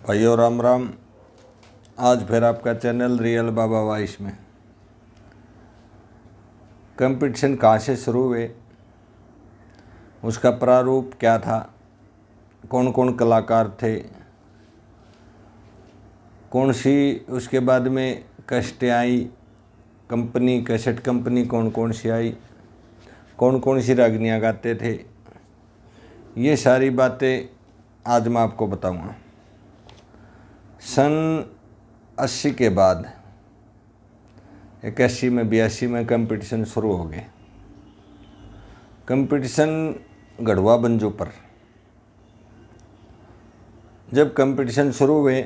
भाइयों राम राम। आज फिर आपका चैनल रियल बाबा वॉइस में। कंपटीशन कहाँ से शुरू हुए, उसका प्रारूप क्या था, कौन कौन कलाकार थे, कौन सी उसके बाद में कैसेटें आई, कंपनी कैसेट कंपनी कौन कौन सी आई, कौन कौन सी रागनियाँ गाते थे, ये सारी बातें आज मैं आपको बताऊंगा। सन 80 के बाद 81 में 82 में कंपटीशन शुरू हो गए। कंपटीशन गढ़वा बंजू पर जब कंपटीशन शुरू हुए,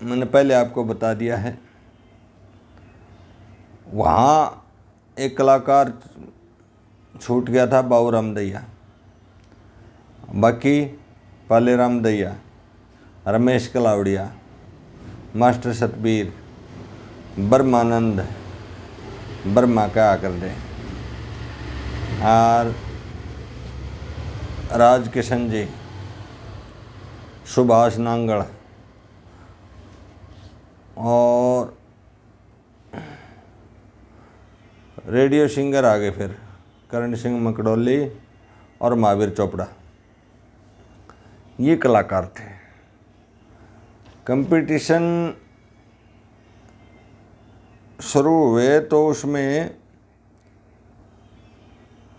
मैंने पहले आपको बता दिया है, वहाँ एक कलाकार छूट गया था, बाबू राम दैया। बाकी पाले राम दैया, रमेश कलावड़िया, मास्टर सतबीर, ब्रह्मानंद ब्रह्मा क्या कर दे, और राज किशन जी, सुभाष नांगड़ और रेडियो सिंगर आ गए फिर करण सिंह मकड़ोली और महावीर चोपड़ा। ये कलाकार थे। कंपटीशन शुरू हुए तो उसमें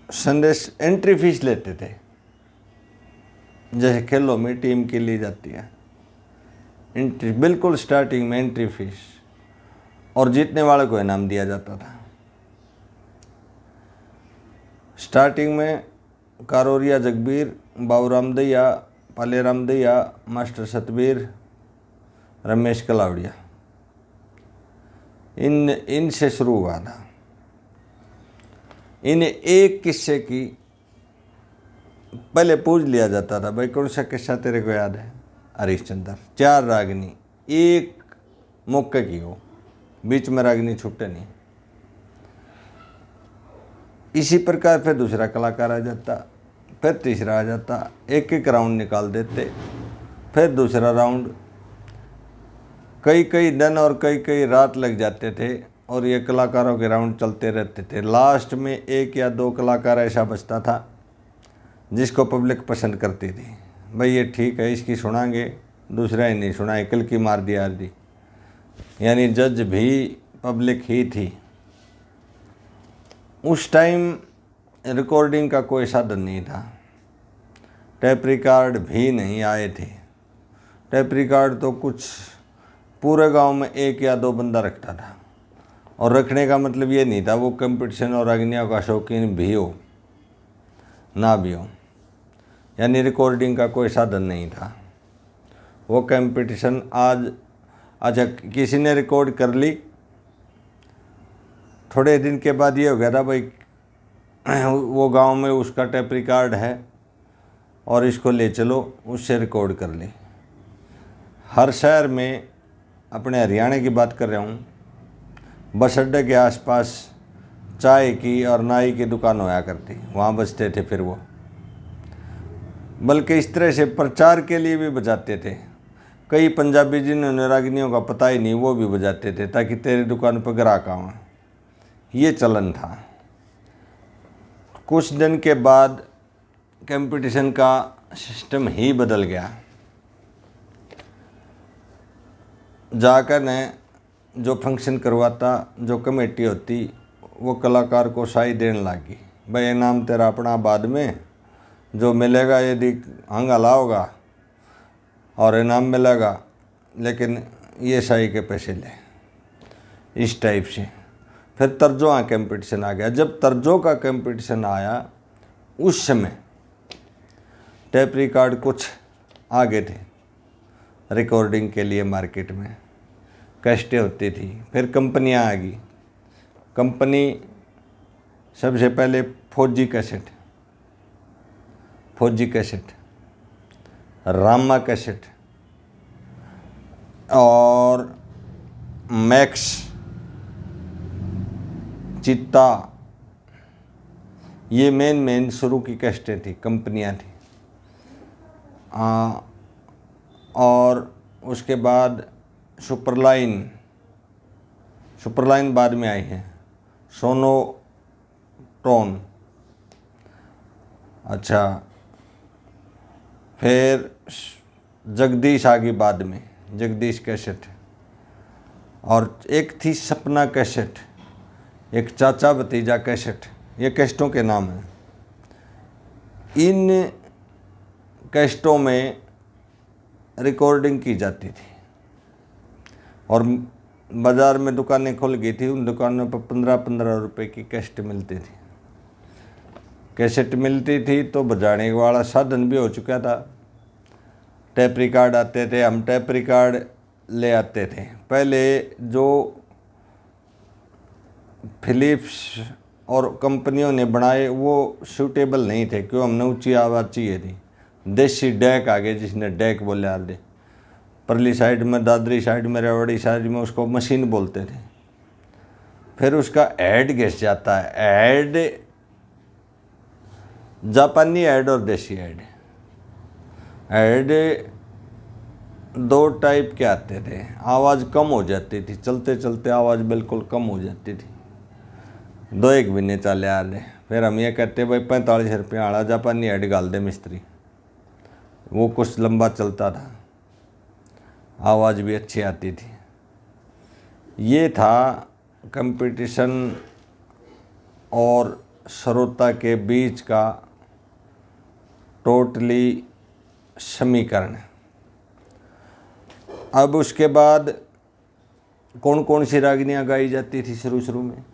संदेश एंट्री फीस लेते थे, जैसे खेलों में टीम की ली जाती है एंट्री, बिल्कुल स्टार्टिंग में एंट्री फीस, और जीतने वाले को इनाम दिया जाता था। स्टार्टिंग में कारोरिया जगबीर, बाबू राम दैया, पाले राम दैया, मास्टर सतबीर, रमेश कलावड़िया, इनसे शुरू हुआ था। इन्हें एक किस्से की पहले पूछ लिया जाता था, भाई कौन सा किस्सा तेरे को याद है? हरिश्चंद्र। 4 रागनी एक मौके की हो, बीच में रागनी छूटे नहीं। इसी प्रकार फिर दूसरा कलाकार आ जाता, फिर तीसरा आ जाता, एक एक राउंड निकाल देते, फिर दूसरा राउंड। कई कई दिन और कई कई रात लग जाते थे और ये कलाकारों के राउंड चलते रहते थे। लास्ट में 1 या 2 कलाकार ऐसा बचता था जिसको पब्लिक पसंद करती थी, भाई ये ठीक है, इसकी सुनाएंगे, दूसरा ही नहीं सुनाए, कल की मार दिया दी। यानी जज भी पब्लिक ही थी। उस टाइम रिकॉर्डिंग का कोई साधन नहीं था, टेप रिकॉर्ड भी नहीं आए थे। टेप रिकॉर्ड तो कुछ पूरे गांव में 1 या 2 बंदा रखता था, और रखने का मतलब ये नहीं था वो कंपटीशन और अग्नियों का शौकीन भी हो ना भी हो, यानी रिकॉर्डिंग का कोई साधन नहीं था। वो कंपटीशन आज अच्छा किसी ने रिकॉर्ड कर ली, थोड़े दिन के बाद ये हो गया था भाई वो गांव में उसका टेप रिकॉर्ड है और इसको ले चलो, उससे रिकॉर्ड कर ली। हर शहर में, अपने हरियाणा की बात कर रहा हूँ, बस अड्डे के आसपास चाय की और नाई की दुकान होया करती, वहाँ बजते थे फिर वो। बल्कि इस तरह से प्रचार के लिए भी बजाते थे। कई पंजाबी जिन्होंने रागिनियों का पता ही नहीं, वो भी बजाते थे ताकि तेरी दुकान पर ग्राहक आवा। ये चलन था। कुछ दिन के बाद कंपटीशन का सिस्टम ही बदल गया। जाकर ने जो फंक्शन करवाता, जो कमेटी होती, वो कलाकार को साई देने लगी, भाई इनाम तेरा अपना, बाद में जो मिलेगा यदि हंगाला होगा और इनाम मिलेगा, लेकिन ये साई के पैसे ले। इस टाइप से फिर तर्जों का कंपटीशन आ गया। जब तर्जों का कंपटीशन आया, उस समय टेप रिकॉर्ड कुछ आगे थे रिकॉर्डिंग के लिए। मार्केट में कैसेटें होती थी, फिर कंपनियां आ गई। कंपनी सबसे पहले फौजी कैसेट, रामा कैसेट और मैक्स, चित्ता, ये मेन शुरू की कैसेटें थी, कंपनियां थी। और उसके बाद सुपरलाइन, सुपरलाइन बाद में आई है, सोनोटोन। अच्छा, फिर जगदीश आ गई बाद में, जगदीश कैसेट। और एक थी सपना कैसेट, एक चाचा भतीजा कैसेट, ये कैसेटों के नाम हैं। इन कैसेटों में रिकॉर्डिंग की जाती थी और बाज़ार में दुकानें खुल गई थी, उन दुकानों पर 15-15 रुपए की कैसेट मिलती थी। कैसेट मिलती थी तो बजाने वाला साधन भी हो चुका था। टेप रिकॉर्ड आते थे, हम टेप रिकॉर्ड ले आते थे। पहले जो फिलिप्स और कंपनियों ने बनाए वो सूटेबल नहीं थे, क्यों, हमने ऊंची आवाज़ चाहिए थी। देसी डैक आ गए, जिसने डैक बोले आदे, परली साइड में, दादरी साइड में, रेवाड़ी साइड में उसको मशीन बोलते थे। फिर उसका ऐड घिस जाता है, ऐड जापानी ऐड और देसी ऐड। ऐड दो टाइप के आते थे, आवाज़ कम हो जाती थी, चलते चलते आवाज़ बिल्कुल कम हो जाती थी, 2-1 महीने चले आ रहे। फिर हम ये कहते भाई 45 रुपये आड़ा जापानी ऐड गाल दे मिस्त्री, वो कुछ लंबा चलता था, आवाज़ भी अच्छी आती थी। ये था कंपटीशन और श्रोता के बीच का टोटली समीकरण। अब उसके बाद कौन कौन सी रागनियाँ गाई जाती थी शुरू में?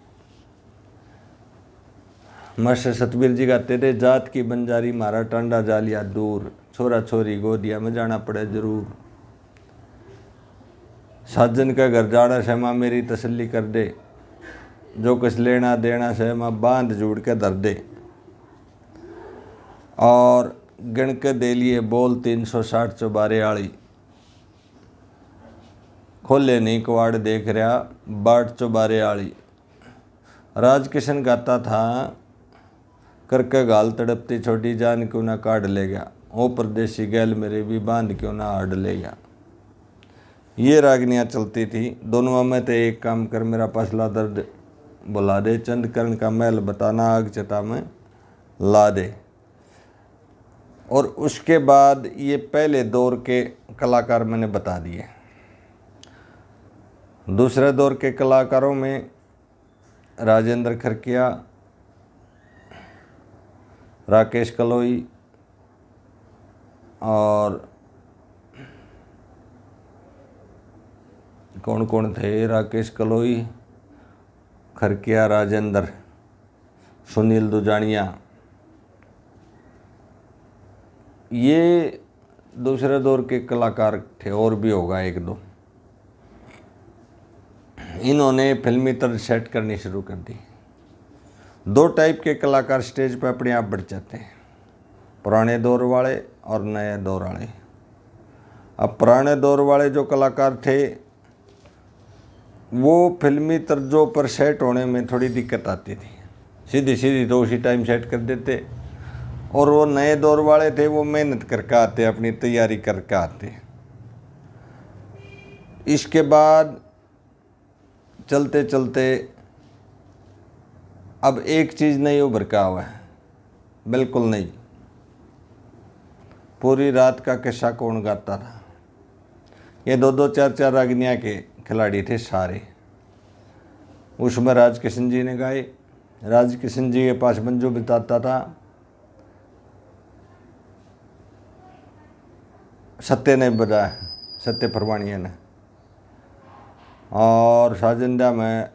मास्टर सतबीर जी गाते थे, जात की बंजारी मारा टांडा जालिया दूर, छोरा छोरी गोदिया में जाना पड़े जरूर, साजन का घर जाना सहमा मेरी तसल्ली कर दे, जो कुछ लेना देना सहमा बांध जोड़ के धर दे, और गण के दे लिए बोल 360 चौबारे आली, खोले नहीं कवाड़ देख रहा बाट चौबारे आली। राजकिशन गाता था, करके गाल तड़पती छोटी जान क्यों ना काट ले गया, ओ परदेसी गैल मेरे भी बांध क्यों ना हाड़ ले गया। ये रागनियाँ चलती थी। दोनों में तो एक काम कर, मेरा पसला दर्द बुला दे, चंद कर्ण का महल बताना आग चता में ला दे। और उसके बाद ये पहले दौर के कलाकार मैंने बता दिए। दूसरे दौर के कलाकारों में राजेंद्र खरकिया, राकेश कलोई और कौन कौन थे, राकेश कलोई, खरकिया, राजेंद्र, सुनील दुजानिया, ये दूसरे दौर के कलाकार थे, और भी होगा 1-2। इन्होंने फिल्मी तर्ज सेट करनी शुरू कर दी। 2 टाइप के कलाकार स्टेज पर अपने आप बढ़ जाते हैं, पुराने दौर वाले और नए दौर वाले। अब पुराने दौर वाले जो कलाकार थे वो फिल्मी तर्जों पर सेट होने में थोड़ी दिक्कत आती थी, सीधी सीधी तो उसी टाइम सेट कर देते। और वो नए दौर वाले थे, वो मेहनत करके आते, अपनी तैयारी करके आते। इसके बाद चलते चलते अब एक चीज़ नहीं उभर का हुआ है, बिल्कुल नहीं। पूरी रात का किस्सा कौन गाता था? ये 2-2, 4-4 रागनियाँ के खिलाड़ी थे सारे। उसमें राजकिशन जी ने गाए। राजकिशन जी के पास मंजू बिताता था, सत्य ने बजाया, सत्य फरवानिया ने, और साजिंदा में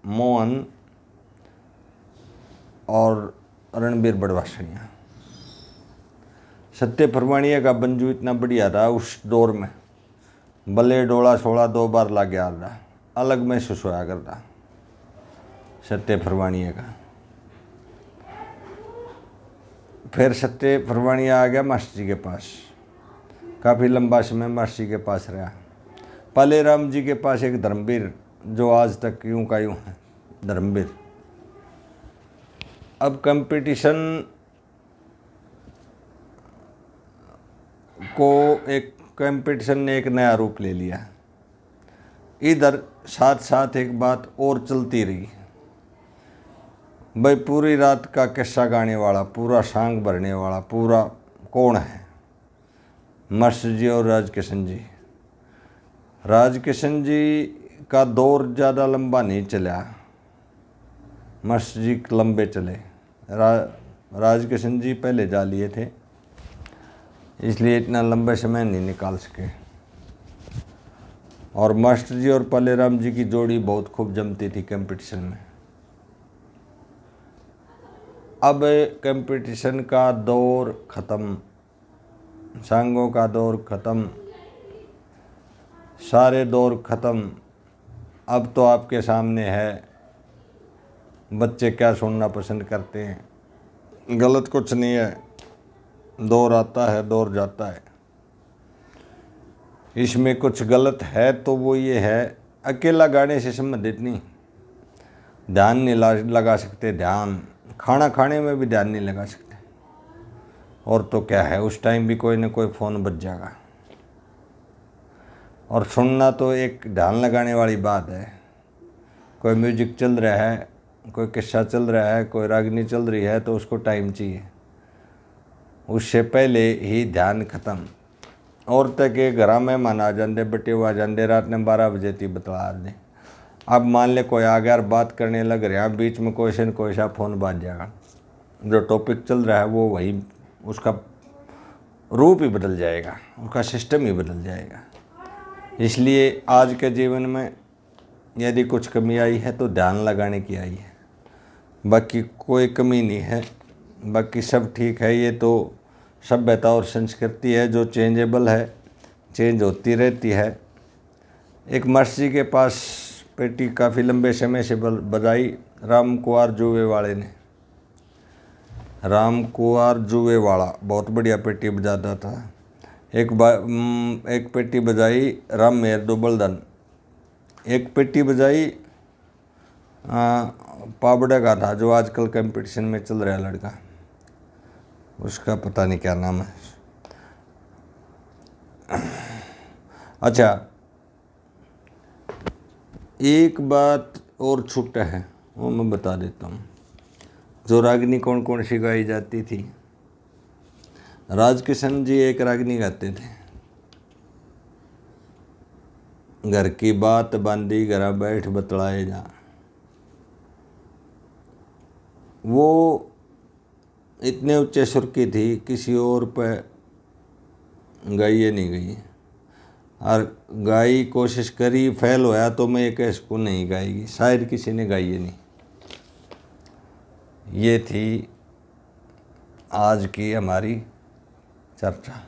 मोहन और रणबीर बड़वासनिया। सत्य फरवानिया का बंजू इतना बढ़िया था उस दौर में, बल्ले डोला 16 2 बार ला गया था, अलग महसूस होया करता सत्य फरवानिया का। फिर सत्य फरवानिया आ गया मास्टर जी के पास, काफ़ी लंबा समय मास्टर जी के पास रहा। पाले राम जी के पास एक धर्मवीर, जो आज तक यूं का यूं है, धर्मवीर। अब कंपटीशन को एक कंपटीशन ने एक नया रूप ले लिया। इधर साथ साथ एक बात और चलती रही, भाई पूरी रात का किस्सा गाने वाला, पूरा सांग भरने वाला पूरा कौन है? मास्टर जी और राजकिशन जी। राजकिशन जी का दौर ज़्यादा लंबा नहीं चला, मास्टर जी लंबे चले। राजकिशन जी पहले जा लिए थे, इसलिए इतना लंबे समय नहीं निकाल सके। और मास्टर जी और पालेराम जी की जोड़ी बहुत खूब जमती थी कंपटीशन में। अब कंपटीशन का दौर ख़त्म, सांगों का दौर ख़त्म, सारे दौर ख़त्म। अब तो आपके सामने है बच्चे क्या सुनना पसंद करते हैं। गलत कुछ नहीं है, दौर आता है दौर जाता है। इसमें कुछ गलत है तो वो ये है, अकेला गाने से संबंधित नहीं, ध्यान नहीं लगा सकते, ध्यान खाना खाने में भी ध्यान नहीं लगा सकते। और तो क्या है, उस टाइम भी कोई ना कोई फ़ोन बज जाएगा। और सुनना तो एक ध्यान लगाने वाली बात है। कोई म्यूजिक चल रहा है, कोई किस्सा चल रहा है, कोई रागनी चल रही है, तो उसको टाइम चाहिए, उससे पहले ही ध्यान ख़त्म। और तक के घर मेहमान आ जाते, बटे हुआ जाते, रात ने 12 बजे थी बतला दें। अब मान ले कोई आ गया और बात करने लग रहा, बीच में कोई से न कोई सा फ़ोन बाज जाएगा, जो टॉपिक चल रहा है वो वही, उसका रूप ही बदल जाएगा, उसका सिस्टम ही बदल जाएगा। इसलिए आज के जीवन में यदि कुछ कमी आई है तो ध्यान लगाने की आई है, बाकी कोई कमी नहीं है, बाकी सब ठीक है। ये तो सभ्यता और संस्कृति है जो चेंजेबल है, चेंज होती रहती है। एक मास्टर जी के पास पेटी काफ़ी लंबे समय से बजाई राम कुंवर जुवे वाले ने। राम कुंवर जुवे वाला बहुत बढ़िया पेटी बजाता था। एक पेटी बजाई राम मेहर दुबलधन, एक पेटी बजाई पाबड़े का था जो आजकल कंपटीशन में चल रहा है लड़का, उसका पता नहीं क्या नाम है। अच्छा, एक बात और छूटा है वो मैं बता देता हूँ। जो रागनी कौन कौन सी गाई जाती थी, राजकिशन जी एक रागनी गाते थे, घर की बात बांधी घरा बैठ बतलाए जा। वो इतने ऊंचे सुर की थी, किसी और पे गाइए नहीं गई, और गाई कोशिश करी फेल होया तो मैं एक इसको नहीं गाएगी, शायद किसी ने गाई नहीं। ये थी आज की हमारी चर्चा।